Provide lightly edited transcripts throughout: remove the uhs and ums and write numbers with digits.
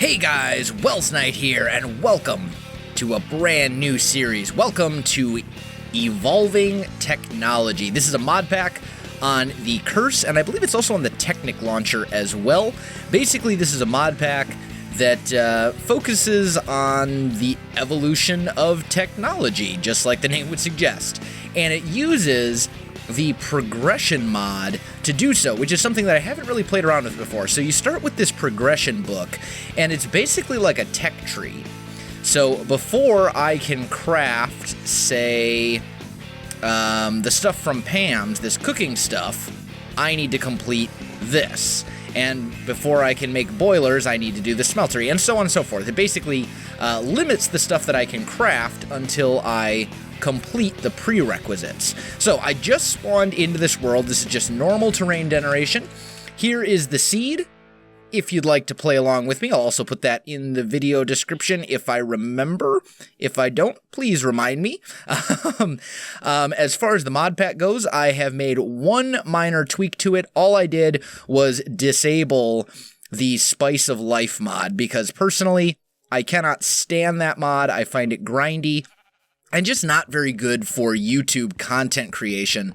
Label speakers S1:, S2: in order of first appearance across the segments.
S1: Hey guys, Welsknight here, and welcome to a brand new series. Welcome to Evolving Technology. This is a mod pack on the Curse, and I believe it's also on the Technic launcher as well. Basically, this is a mod pack that focuses on the evolution of technology, just like the name would suggest. And it uses the progression mod to do so, which is something that I haven't really played around with before. So you start with this progression book, and it's basically like a tech tree. So before I can craft, say, the stuff from Pam's, this cooking stuff, I need to complete this. And before I can make boilers, I need to do the smeltery, and so on and so forth. It basically limits the stuff that I can craft until I complete the prerequisites. So I just spawned into this world. This is just normal terrain generation. Here is the seed. If you'd like to play along with me, I'll also put that in the video description if I remember. If I don't, please remind me. As far as the mod pack goes, I have made one minor tweak to it. All I did was disable the Spice of Life mod because personally, I cannot stand that mod. I find it grindy and just not very good for YouTube content creation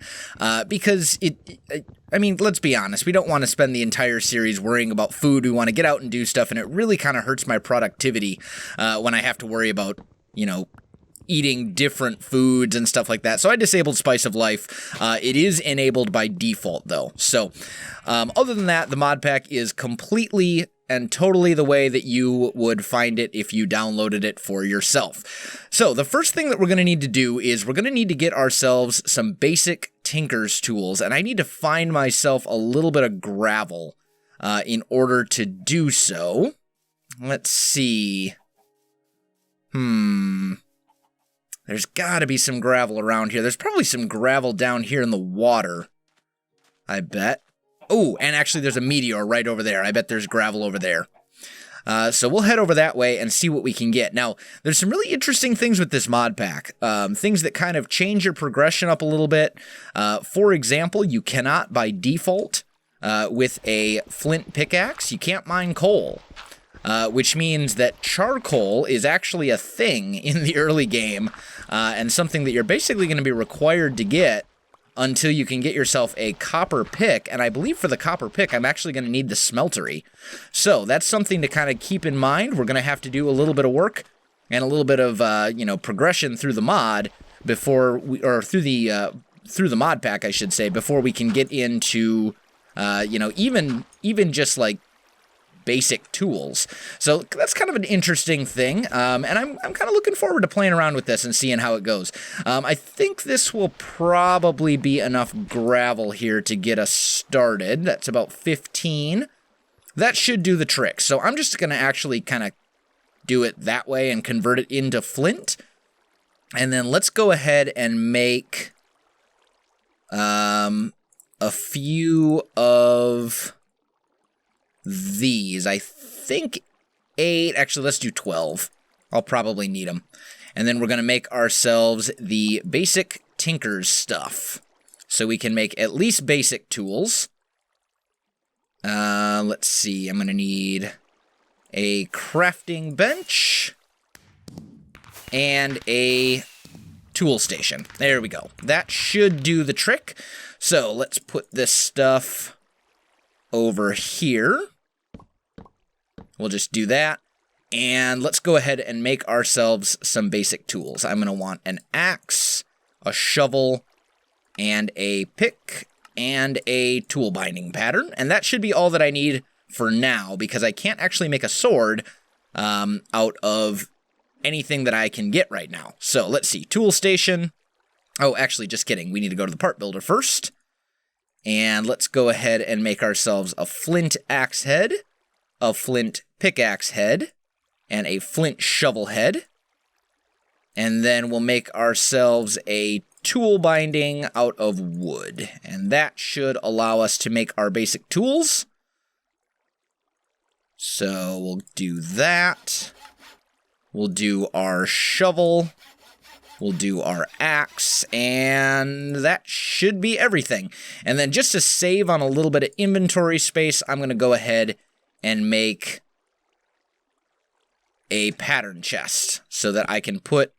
S1: because I mean, let's be honest, we don't want to spend the entire series worrying about food. We want to get out and do stuff, and it really kind of hurts my productivity when I have to worry about, you know, eating different foods and stuff like that. So I disabled Spice of Life. It is enabled by default, though. So other than that, the mod pack is completely and totally the way that you would find it if you downloaded it for yourself. So the first thing that we're going to need to do is we're going to need to get ourselves some basic Tinker's tools, and I need to find myself a little bit of gravel in order to do so. Let's see. There's got to be some gravel around here. There's probably some gravel down here in the water, I bet. Oh, and actually there's a meteor right over there. I bet there's gravel over there. So we'll head over that way and see what we can get. Now, there's some really interesting things with this mod pack. Things that kind of change your progression up a little bit. For example, you cannot, by default, with a flint pickaxe, you can't mine coal. Which means that charcoal is actually a thing in the early game, and something that you're basically going to be required to get until you can get yourself a copper pick, and I believe for the copper pick, I'm actually going to need the smeltery. So that's something to kind of keep in mind. We're going to have to do a little bit of work and a little bit of, progression through the mod before we, or through the mod pack, I should say, before we can get into, even just like basic tools. So that's kind of an interesting thing, and I'm kind of looking forward to playing around with this and seeing how it goes. I think this will probably be enough gravel here to get us started. That's about 15. That should do the trick. So I'm just going to actually kind of do it that way and convert it into flint. And then let's go ahead and make a few of these. I think 8. Actually, let's do 12. I'll probably need them. And then we're going to make ourselves the basic Tinker's stuff. So we can make at least basic tools. Let's see. I'm going to need a crafting bench and a tool station. There we go. That should do the trick. So let's put this stuff over here. We'll just do that. And let's go ahead and make ourselves some basic tools. I'm going to want an axe, a shovel, and a pick, and a tool binding pattern. And that should be all that I need for now, because I can't actually make a sword out of anything that I can get right now. So let's see. Tool station. Oh, actually, just kidding. We need to go to the part builder first. And let's go ahead and make ourselves a flint axe head, a flint pickaxe head, and a flint shovel head. And then we'll make ourselves a tool binding out of wood. And that should allow us to make our basic tools. So we'll do that. We'll do our shovel. We'll do our axe, and that should be everything. And then just to save on a little bit of inventory space, I'm going to go ahead and make a pattern chest so that I can put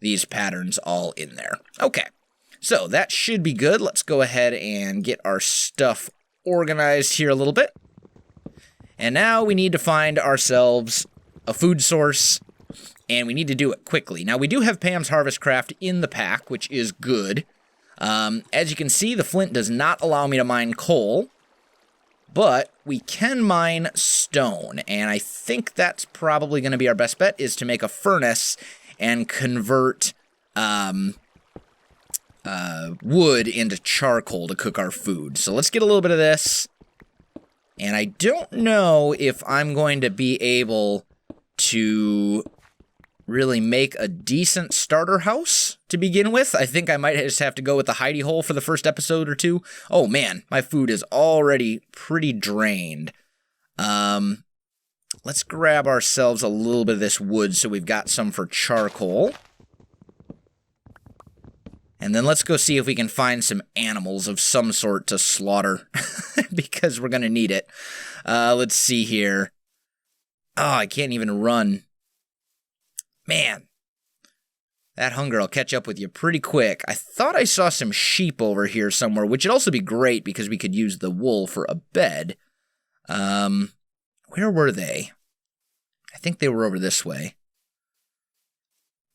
S1: these patterns all in there. Okay, so that should be good. Let's go ahead and get our stuff organized here a little bit. And now we need to find ourselves a food source, and we need to do it quickly. Now, we do have Pam's Harvest Craft in the pack, which is good. As you can see, the flint does not allow me to mine coal, but we can mine stone, and I think that's probably going to be our best bet, is to make a furnace and convert wood into charcoal to cook our food. So let's get a little bit of this, and I don't know if I'm going to be able to really make a decent starter house to begin with. I think I might just have to go with the hidey hole for the first episode or two. Oh man, my food is already pretty drained. Let's grab ourselves a little bit of this wood so we've got some for charcoal. And then let's go see if we can find some animals of some sort to slaughter, because we're going to need it. Let's see here. Oh, I can't even run. Man, that hunger will catch up with you pretty quick. I thought I saw some sheep over here somewhere, which would also be great because we could use the wool for a bed. Where were they? I think they were over this way.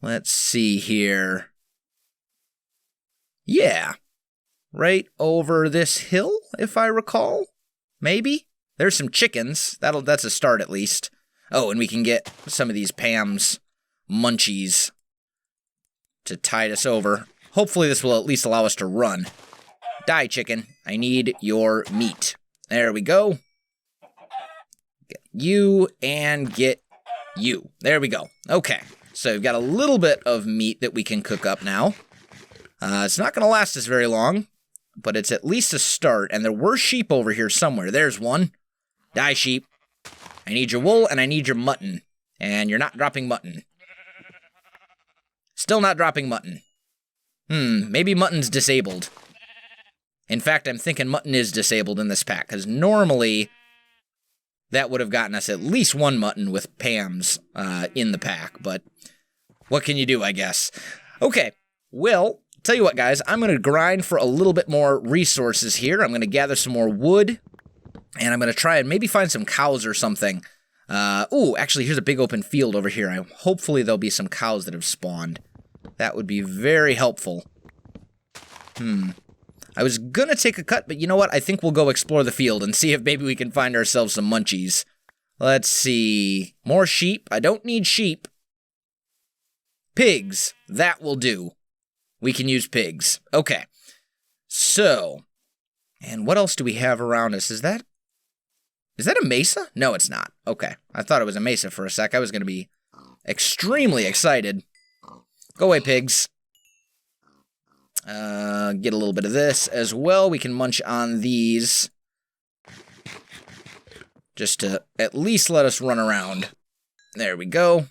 S1: Let's see here. Yeah, right over this hill, if I recall. Maybe? There's some chickens. That's a start at least. Oh, and we can get some of these Pam's munchies to tide us over. Hopefully this will at least allow us to run. Die, chicken. I need your meat. There we go. Get you and get you. There we go. Okay, so we've got a little bit of meat that we can cook up now. It's not going to last us very long, but it's at least a start, and there were sheep over here somewhere. There's one. Die, sheep. I need your wool, and I need your mutton. And you're not dropping mutton. Still not dropping mutton. Maybe mutton's disabled. In fact, I'm thinking mutton is disabled in this pack, because normally that would have gotten us at least one mutton with Pam's in the pack, but what can you do, I guess? Okay, well, tell you what, guys, I'm going to grind for a little bit more resources here. I'm going to gather some more wood, and I'm going to try and maybe find some cows or something. Ooh, actually, here's a big open field over here. Hopefully there'll be some cows that have spawned. That would be very helpful. I was gonna take a cut, but you know what? I think we'll go explore the field and see if maybe we can find ourselves some munchies. Let's see. More sheep. I don't need sheep. Pigs. That will do. We can use pigs. Okay. So, and what else do we have around us? Is that a mesa? No, it's not. Okay. I thought it was a mesa for a sec. I was going to be extremely excited. Go away, pigs. Get a little bit of this as well. We can munch on these just to at least let us run around. There we go.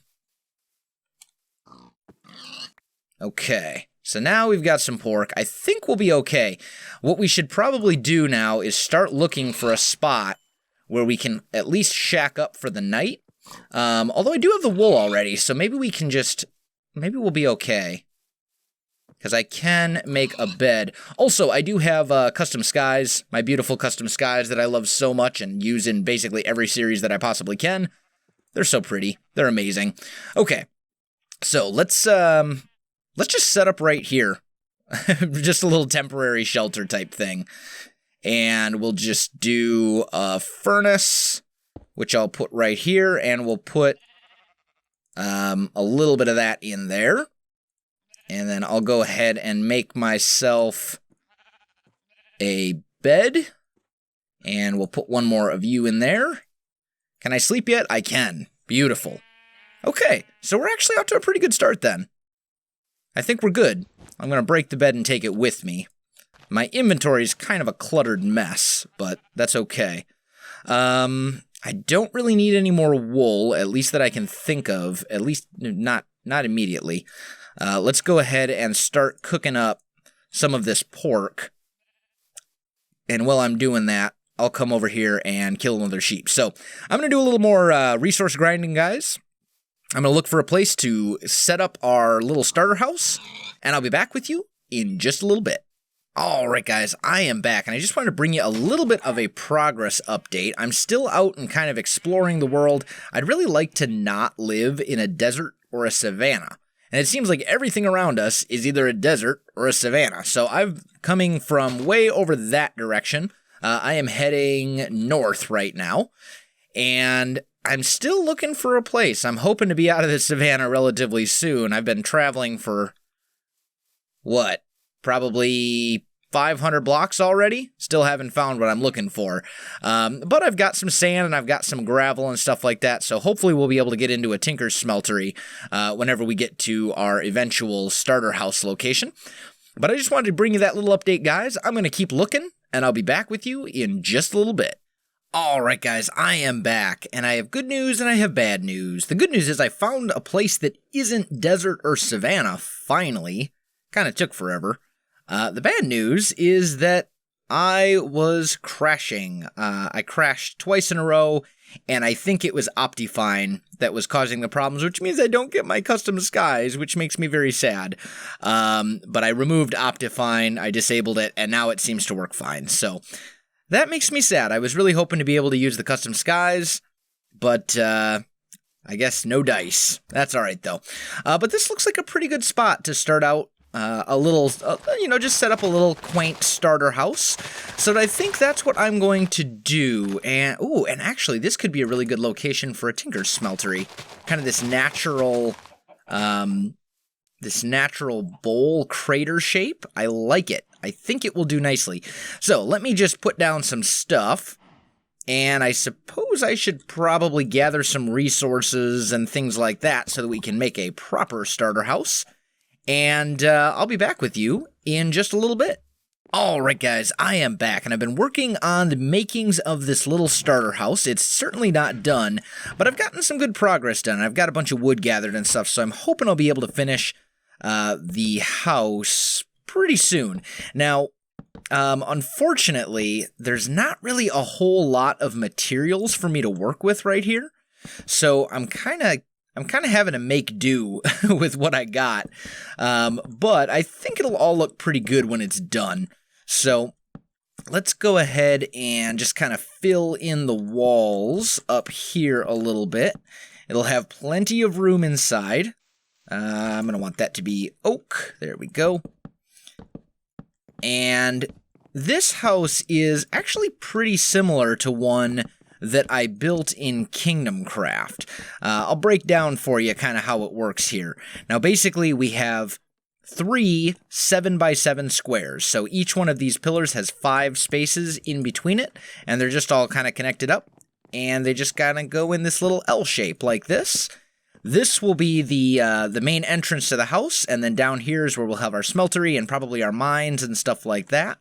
S1: Okay. So now we've got some pork. I think we'll be okay. What we should probably do now is start looking for a spot where we can at least shack up for the night. Although I do have the wool already, so maybe we can just... maybe we'll be okay. Because I can make a bed. Also, I do have custom skies, my beautiful custom skies that I love so much and use in basically every series that I possibly can. They're so pretty. They're amazing. Okay, so let's just set up right here. Just a little temporary shelter type thing. And we'll just do a furnace, which I'll put right here, and we'll put a little bit of that in there. And then I'll go ahead and make myself a bed. And we'll put one more of you in there. Can I sleep yet? I can. Beautiful. Okay, so we're actually out to a pretty good start then. I think we're good. I'm going to break the bed and take it with me. My inventory is kind of a cluttered mess, but that's okay. I don't really need any more wool, at least that I can think of. At least not immediately. Let's go ahead and start cooking up some of this pork. And while I'm doing that, I'll come over here and kill another sheep. So I'm going to do a little more resource grinding, guys. I'm going to look for a place to set up our little starter house, and I'll be back with you in just a little bit. All right, guys, I am back, and I just wanted to bring you a little bit of a progress update. I'm still out and kind of exploring the world. I'd really like to not live in a desert or a savanna, and it seems like everything around us is either a desert or a savanna, so I'm coming from way over that direction. I am heading north right now, and I'm still looking for a place. I'm hoping to be out of the savannah relatively soon. I've been traveling for, probably 500 blocks already. Still haven't found what I'm looking for. But I've got some sand and I've got some gravel and stuff like that, so hopefully we'll be able to get into a tinker's smeltery whenever we get to our eventual starter house location. But I just wanted to bring you that little update, guys. I'm going to keep looking, and I'll be back with you in just a little bit. All right, guys, I am back, and I have good news and I have bad news. The good news is I found a place that isn't desert or savanna, finally. Kind of took forever. The bad news is that I was crashing. I crashed twice in a row, and I think it was Optifine that was causing the problems, which means I don't get my custom skies, which makes me very sad. But I removed Optifine, I disabled it, and now it seems to work fine. So that makes me sad. I was really hoping to be able to use the custom skies, but I guess no dice. That's all right, though. But this looks like a pretty good spot to start out. A little, just set up a little quaint starter house. So I think that's what I'm going to do. And actually, this could be a really good location for a tinker's smeltery. Kind of this natural bowl crater shape. I like it. I think it will do nicely. So let me just put down some stuff. And I suppose I should probably gather some resources and things like that so that we can make a proper starter house. And I'll be back with you in just a little bit. All right, guys, I am back, and I've been working on the makings of this little starter house. It's certainly not done, but I've gotten some good progress done. I've got a bunch of wood gathered and stuff, so I'm hoping I'll be able to finish the house pretty soon. Now, unfortunately, there's not really a whole lot of materials for me to work with right here, so I'm kind of having to make do with what I got, but I think it'll all look pretty good when it's done. So let's go ahead and just kind of fill in the walls up here a little bit. It'll have plenty of room inside. I'm going to want that to be oak. There we go. And this house is actually pretty similar to one that I built in Kingdom Craft. I'll break down for you kind of how it works here. Now, basically, we have 3 7x7 squares. So each one of these pillars has 5 spaces in between it, and they're just all kind of connected up, and they just kind of go in this little L shape like this. This will be the main entrance to the house, and then down here is where we'll have our smeltery and probably our mines and stuff like that.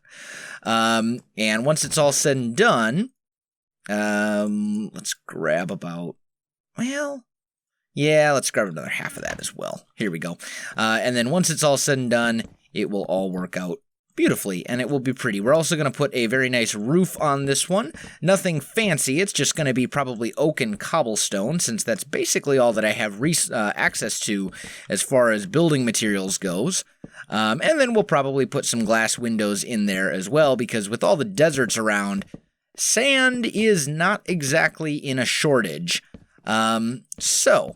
S1: And once it's all said and done, let's grab let's grab another half of that as well. Here we go. And then once it's all said and done, it will all work out beautifully, and it will be pretty. We're also going to put a very nice roof on this one. Nothing fancy. It's just going to be probably oak and cobblestone, since that's basically all that I have access to as far as building materials goes. And then we'll probably put some glass windows in there as well, because with all the deserts around, sand is not exactly in a shortage. So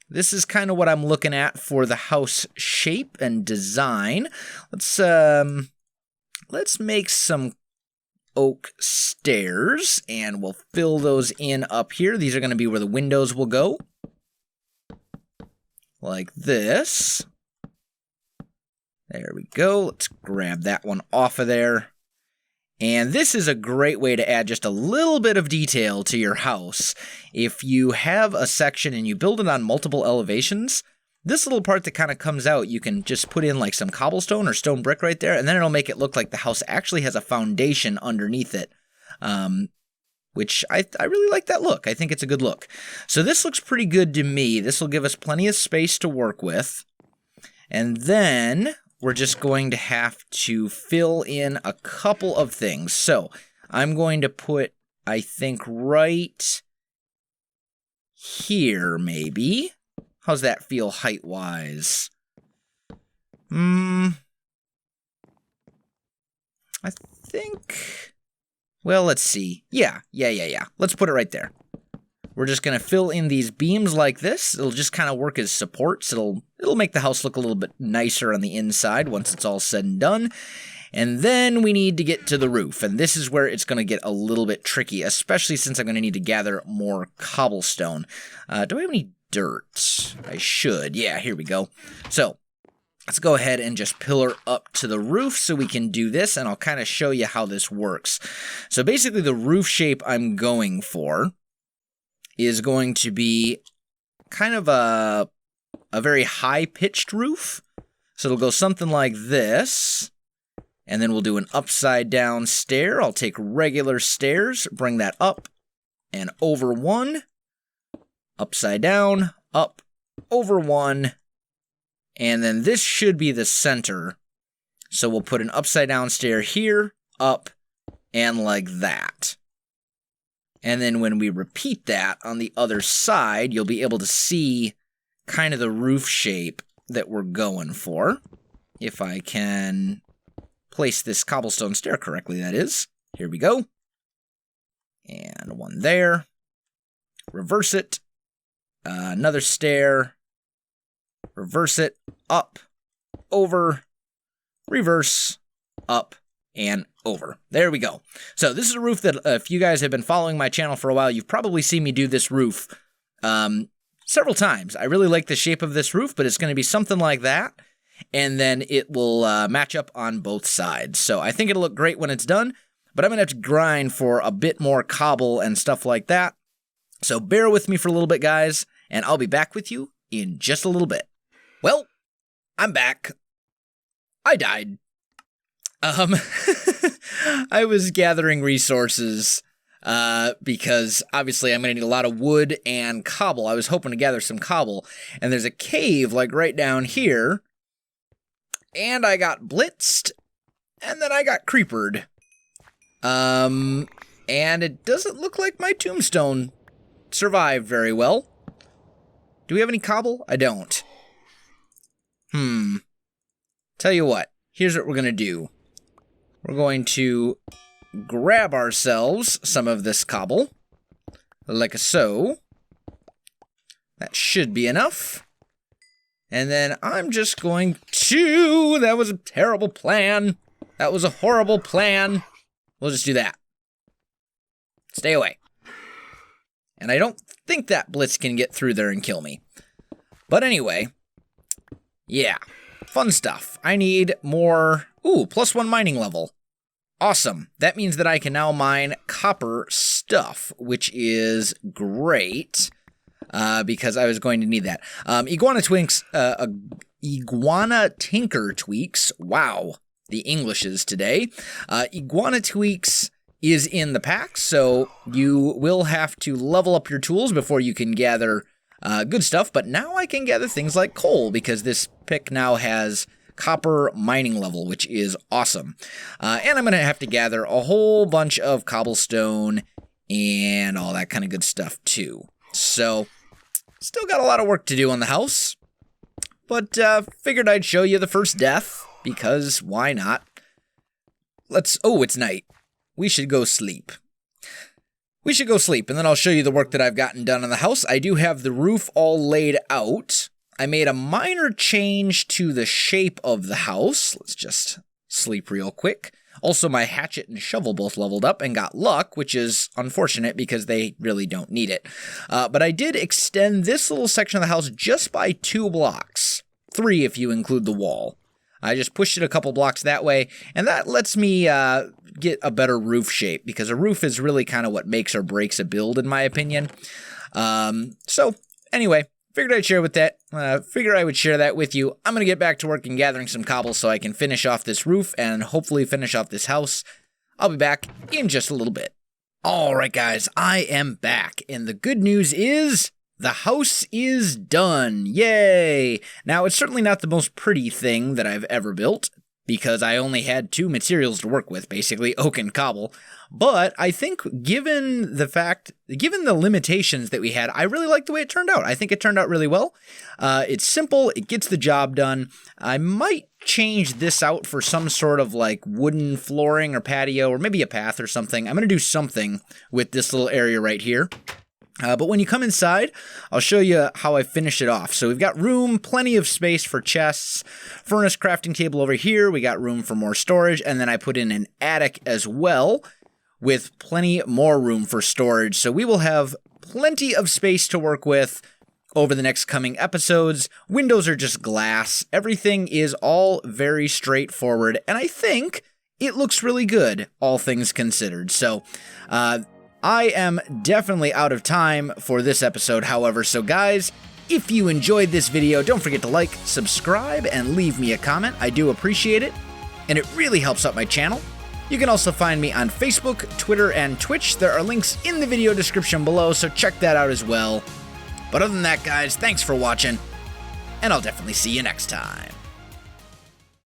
S1: this is kind of what I'm looking at for the house shape and design. Let's make some oak stairs, and we'll fill those in up here. These are going to be where the windows will go. Like this. There we go. Let's grab that one off of there. And this is a great way to add just a little bit of detail to your house. If you have a section and you build it on multiple elevations, this little part that kind of comes out, you can just put in like some cobblestone or stone brick right there, and then it'll make it look like the house actually has a foundation underneath it, which I really like that look. I think it's a good look. So this looks pretty good to me. This will give us plenty of space to work with. And then we're just going to have to fill in a couple of things. So I'm going to put, I think, right here, maybe. How's that feel height-wise? I think... Well, let's see. Yeah. Let's put it right there. We're just going to fill in these beams like this. It'll just kind of work as supports. It'll make the house look a little bit nicer on the inside once it's all said and done. And then we need to get to the roof, and this is where it's going to get a little bit tricky, especially since I'm going to need to gather more cobblestone. Do I have any dirt? I should. Yeah, here we go. So, let's go ahead and just pillar up to the roof so we can do this, and I'll kind of show you how this works. So basically the roof shape I'm going for is going to be kind of a very high-pitched roof. So it'll go something like this. And then we'll do an upside-down stair. I'll take regular stairs, bring that up and over one, upside down, up, over one, and then this should be the center. So we'll put an upside-down stair here, up, and like that. And then when we repeat that on the other side, you'll be able to see kind of the roof shape that we're going for. If I can... place this cobblestone stair correctly, that is. Here we go. And one there. Reverse it. Another stair. Reverse it. Up. Over. Reverse. Up. And over. There we go. So this is a roof that if you guys have been following my channel for a while, you've probably seen me do this roof several times. I really like the shape of this roof, but it's going to be something like that. And then it will match up on both sides. So I think it'll look great when it's done, but I'm going to have to grind for a bit more cobble and stuff like that. So bear with me for a little bit, guys, and I'll be back with you in just a little bit. Well, I'm back. I died. I was gathering resources because obviously I'm going to need a lot of wood and cobble. I was hoping to gather some cobble, and there's a cave like right down here. And I got blitzed, and then I got creepered. And it doesn't look like my tombstone survived very well. Do we have any cobble? I don't. Tell you what, here's what we're going to do. We're going to grab ourselves some of this cobble, like so. That should be enough. And then I'm just going to... That was a terrible plan. That was a horrible plan. We'll just do that. Stay away. And I don't think that blitz can get through there and kill me. But anyway, yeah, fun stuff. I need more... Ooh, +1 mining level. Awesome. That means that I can now mine copper stuff, which is great. Because I was going to need that. Iguana Tinker Tweaks. Wow, the Englishes today. Iguana Tweaks is in the pack, so you will have to level up your tools before you can gather good stuff. But now I can gather things like coal because this pick now has copper mining level, which is awesome. And I'm going to have to gather a whole bunch of cobblestone and all that kind of good stuff too. So... still got a lot of work to do on the house, but figured I'd show you the first death, because why not? Oh, it's night. We should go sleep. We should go sleep, and then I'll show you the work that I've gotten done on the house. I do have the roof all laid out. I made a minor change to the shape of the house. Let's just sleep real quick. Also, my hatchet and shovel both leveled up and got luck, which is unfortunate because they really don't need it. But I did extend this little section of the house just by 2 blocks. 3 if you include the wall. I just pushed it a couple blocks that way, and that lets me get a better roof shape, because a roof is really kind of what makes or breaks a build, in my opinion. So, anyway... figured I'd share with that. Figure I would share that with you. I'm going to get back to work and gathering some cobble so I can finish off this roof and hopefully finish off this house. I'll be back in just a little bit. Alright guys, I am back, and the good news is the house is done. Yay! Now, it's certainly not the most pretty thing that I've ever built. because I only had 2 materials to work with, basically oak and cobble. But I think given the limitations that we had, I really like the way it turned out. I think it turned out really well. It's simple, it gets the job done. I might change this out for some sort of like wooden flooring or patio or maybe a path or something. I'm going to do something with this little area right here. But when you come inside, I'll show you how I finish it off. So we've got room, plenty of space for chests, furnace crafting table over here. We got room for more storage, and then I put in an attic as well with plenty more room for storage. So we will have plenty of space to work with over the next coming episodes. Windows are just glass. Everything is all very straightforward, and I think it looks really good, all things considered. So, I am definitely out of time for this episode, however, so guys, if you enjoyed this video, don't forget to like, subscribe, and leave me a comment. I do appreciate it, and it really helps out my channel. You can also find me on Facebook, Twitter, and Twitch. There are links in the video description below, so check that out as well. But other than that, guys, thanks for watching, and I'll definitely see you next time.